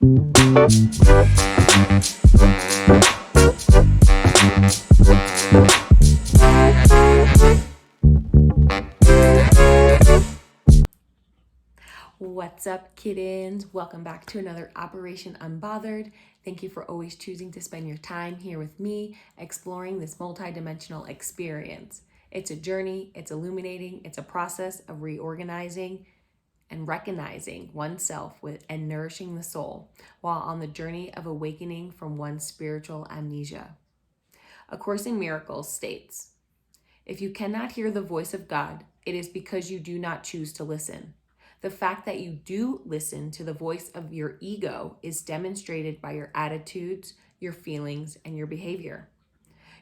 What's up, kittens? Welcome back to another Operation Unbothered. Thank you for always choosing to spend your time here with me, exploring this multidimensional experience. It's a journey, it's illuminating, it's a process of reorganizing and recognizing oneself and nourishing the soul while on the journey of awakening from one's spiritual amnesia. A Course in Miracles states, "If you cannot hear the voice of God, it is because you do not choose to listen. The fact that you do listen to the voice of your ego is demonstrated by your attitudes, your feelings, and your behavior.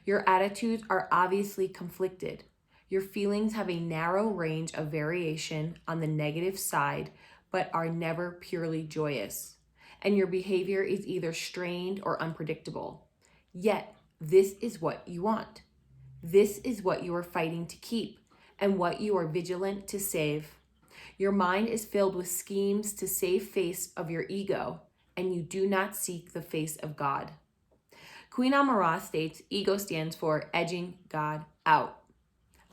Your attitudes are obviously conflicted. Your feelings have a narrow range of variation on the negative side, but are never purely joyous. And your behavior is either strained or unpredictable. Yet, this is what you want. This is what you are fighting to keep and what you are vigilant to save. Your mind is filled with schemes to save face of your ego, and you do not seek the face of God." Queen Amara states, "Ego stands for edging God out."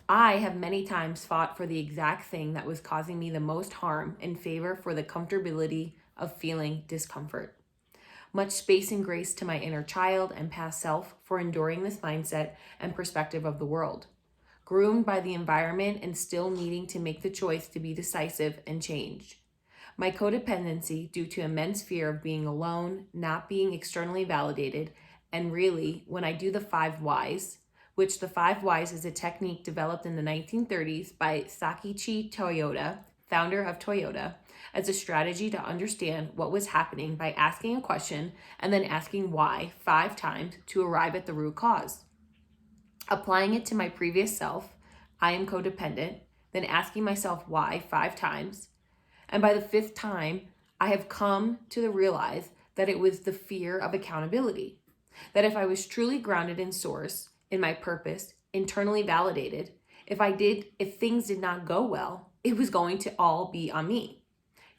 I have many times fought for the exact thing that was causing me the most harm in favor for the comfortability of feeling discomfort. Much space and grace to my inner child and past self for enduring this mindset and perspective of the world. Groomed by the environment and still needing to make the choice to be decisive and change. My codependency due to immense fear of being alone, not being externally validated, and really, when I do the 5 whys, which the 5 whys is a technique developed in the 1930s by Sakichi Toyoda, founder of Toyota, as a strategy to understand what was happening by asking a question and then asking why 5 times to arrive at the root cause. Applying it to my previous self, I am codependent, then asking myself why 5 times. And by the 5th time, I have come to realize that it was the fear of accountability. That if I was truly grounded in source, in my purpose, internally validated, if things did not go well, it was going to all be on me.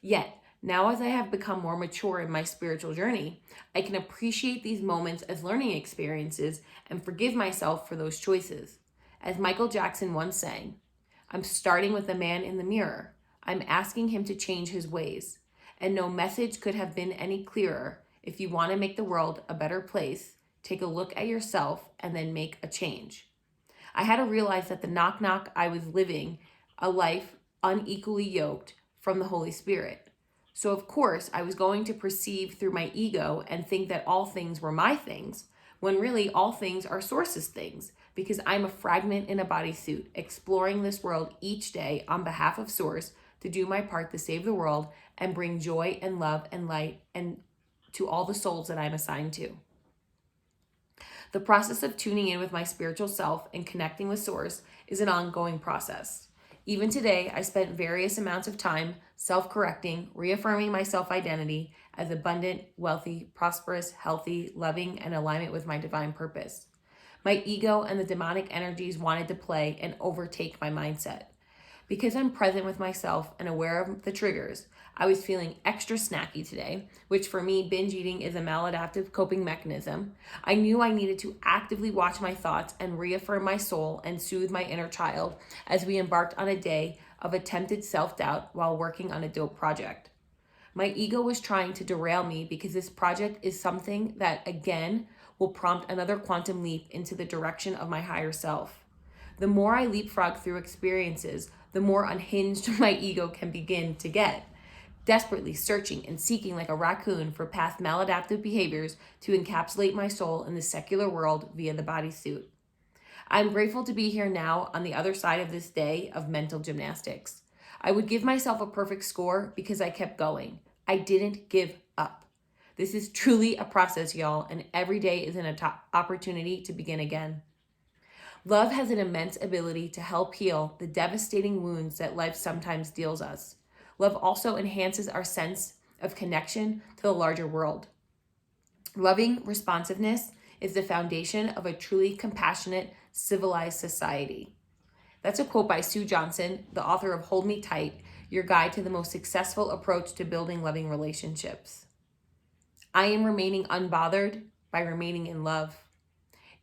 Yet, now as I have become more mature in my spiritual journey, I can appreciate these moments as learning experiences and forgive myself for those choices. As Micheal Jackson once sang, "I'm starting with the man in the mirror. I'm asking him to change his ways. And no message could have been any clearer. If you want to make the world a better place, take a look at yourself and then make a change." I had to realize that the knock I was living a life unequally yoked from the Holy Spirit. So of course, I was going to perceive through my ego and think that all things were my things, when really all things are Source's things, because I'm a fragment in a bodysuit, exploring this world each day on behalf of Source to do my part to save the world and bring joy and love and light and to all the souls that I'm assigned to. The process of tuning in with my spiritual self and connecting with Source is an ongoing process. Even today, I spent various amounts of time self-correcting, reaffirming my self-identity as abundant, wealthy, prosperous, healthy, loving, and alignment with my divine purpose. My ego and the demonic energies wanted to play and overtake my mindset. Because I'm present with myself and aware of the triggers, I was feeling extra snacky today, which for me, binge eating is a maladaptive coping mechanism. I knew I needed to actively watch my thoughts and reaffirm my soul and soothe my inner child as we embarked on a day of attempted self-doubt while working on a dope project. My ego was trying to derail me because this project is something that, again, will prompt another quantum leap into the direction of my higher self. The more I leapfrog through experiences, the more unhinged my ego can begin to get. Desperately searching and seeking like a raccoon for past maladaptive behaviors to encapsulate my soul in the secular world via the bodysuit. I'm grateful to be here now on the other side of this day of mental gymnastics. I would give myself a perfect score because I kept going. I didn't give up. This is truly a process, y'all, and every day is an opportunity to begin again. Love has an immense ability to help heal the devastating wounds that life sometimes deals us. Love also enhances our sense of connection to the larger world. Loving responsiveness is the foundation of a truly compassionate, civilized society. That's a quote by Sue Johnson, the author of Hold Me Tight, Your Guide to the Most Successful Approach to Building Loving Relationships. I am remaining unbothered by remaining in love.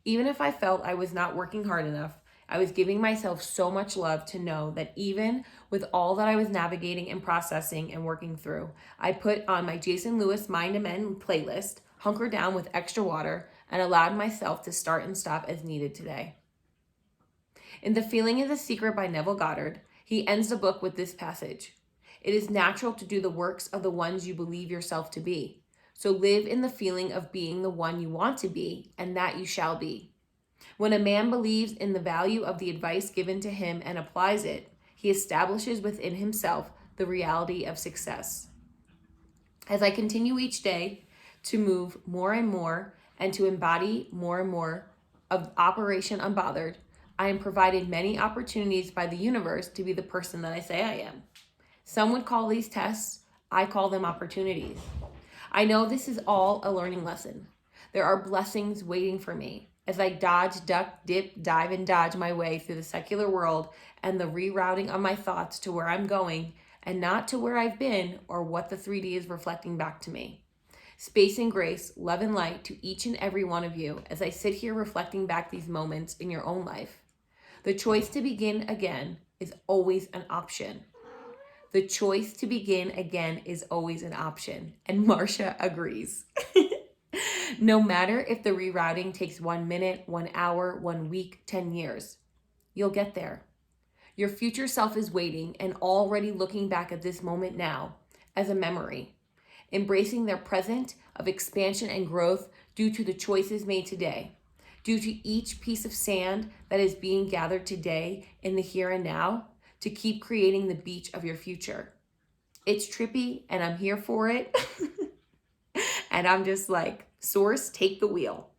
Even if I felt I was not working hard enough, I was giving myself so much love to know that even with all that I was navigating and processing and working through, I put on my Jason Lewis Mind Amend playlist, hunkered down with extra water, and allowed myself to start and stop as needed today. In The Feeling is a Secret by Neville Goddard, he ends the book with this passage. It is natural to do the works of the ones you believe yourself to be. So live in the feeling of being the one you want to be, and that you shall be. When a man believes in the value of the advice given to him and applies it, he establishes within himself the reality of success. As I continue each day to move more and more and to embody more and more of Operation Unbothered, I am provided many opportunities by the universe to be the person that I say I am. Some would call these tests, I call them opportunities. I know this is all a learning lesson. There are blessings waiting for me as I dodge, duck, dip, dive, and dodge my way through the secular world and the rerouting of my thoughts to where I'm going and not to where I've been or what the 3D is reflecting back to me. Space and grace, love and light to each and every one of you as I sit here reflecting back these moments in your own life. The choice to begin again is always an option. The choice to begin again is always an option. And Marcia agrees. No matter if the rerouting takes 1 minute, 1 hour, 1 week, 10 years, you'll get there. Your future self is waiting and already looking back at this moment now as a memory, embracing their present of expansion and growth due to the choices made today, due to each piece of sand that is being gathered today in the here and now to keep creating the beach of your future. It's trippy and I'm here for it. And I'm just like, source, take the wheel.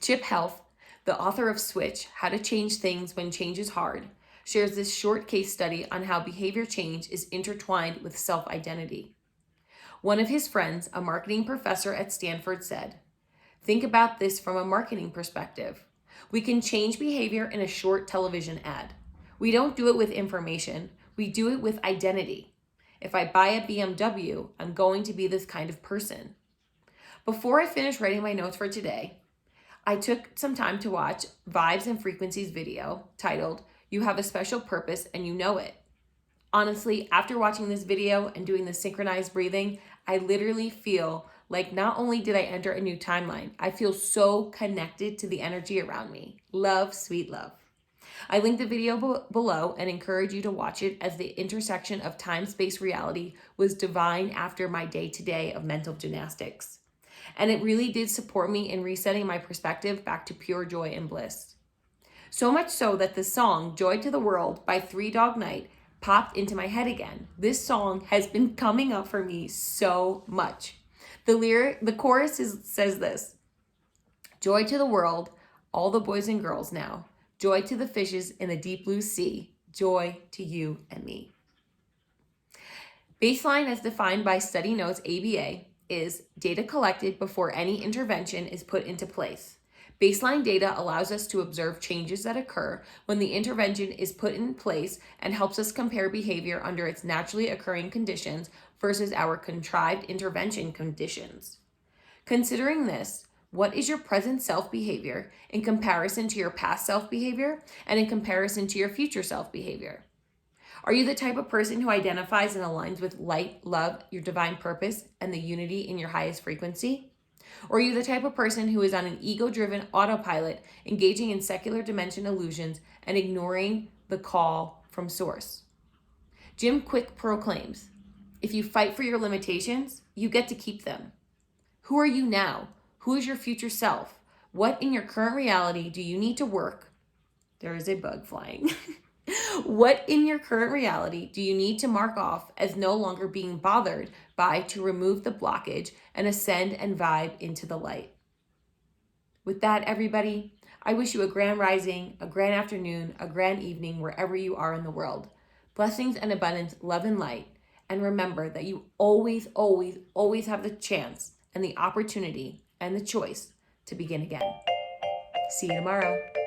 Chip Heath, the author of Switch, How to Change Things When Change is Hard, shares this short case study on how behavior change is intertwined with self-identity. One of his friends, a marketing professor at Stanford, said, "Think about this from a marketing perspective. We can change behavior in a short television ad. We don't do it with information. We do it with identity. If I buy a BMW, I'm going to be this kind of person." Before I finished writing my notes for today, I took some time to watch Vibes and Frequencies video titled, "You Have a Special Purpose and You Know It." Honestly, after watching this video and doing the synchronized breathing, I literally feel like not only did I enter a new timeline, I feel so connected to the energy around me. Love, sweet love. I linked the video below and encourage you to watch it as the intersection of time-space reality was divine after my day-to-day of mental gymnastics. And it really did support me in resetting my perspective back to pure joy and bliss. So much so that the song Joy to the World by Three Dog Night popped into my head again. This song has been coming up for me so much. The chorus says this: "Joy to the world, all the boys and girls now. Joy to the fishes in the deep blue sea. Joy to you and me." Baseline, as defined by Study Notes ABA, is data collected before any intervention is put into place. Baseline data allows us to observe changes that occur when the intervention is put in place and helps us compare behavior under its naturally occurring conditions versus our contrived intervention conditions. Considering this, what is your present self behavior in comparison to your past self behavior and in comparison to your future self behavior? Are you the type of person who identifies and aligns with light, love, your divine purpose, and the unity in your highest frequency? Or are you the type of person who is on an ego-driven autopilot, engaging in secular dimension illusions and ignoring the call from source? Jim Kwik proclaims, "If you fight for your limitations, you get to keep them." Who are you now? Who is your future self? What in your current reality do you need to work? There is a bug flying. What in your current reality do you need to mark off as no longer being bothered by to remove the blockage and ascend and vibe into the light? With that, everybody, I wish you a grand rising, a grand afternoon, a grand evening, wherever you are in the world. Blessings and abundance, love and light. And remember that you always, always, always have the chance and the opportunity and the choice to begin again. See you tomorrow.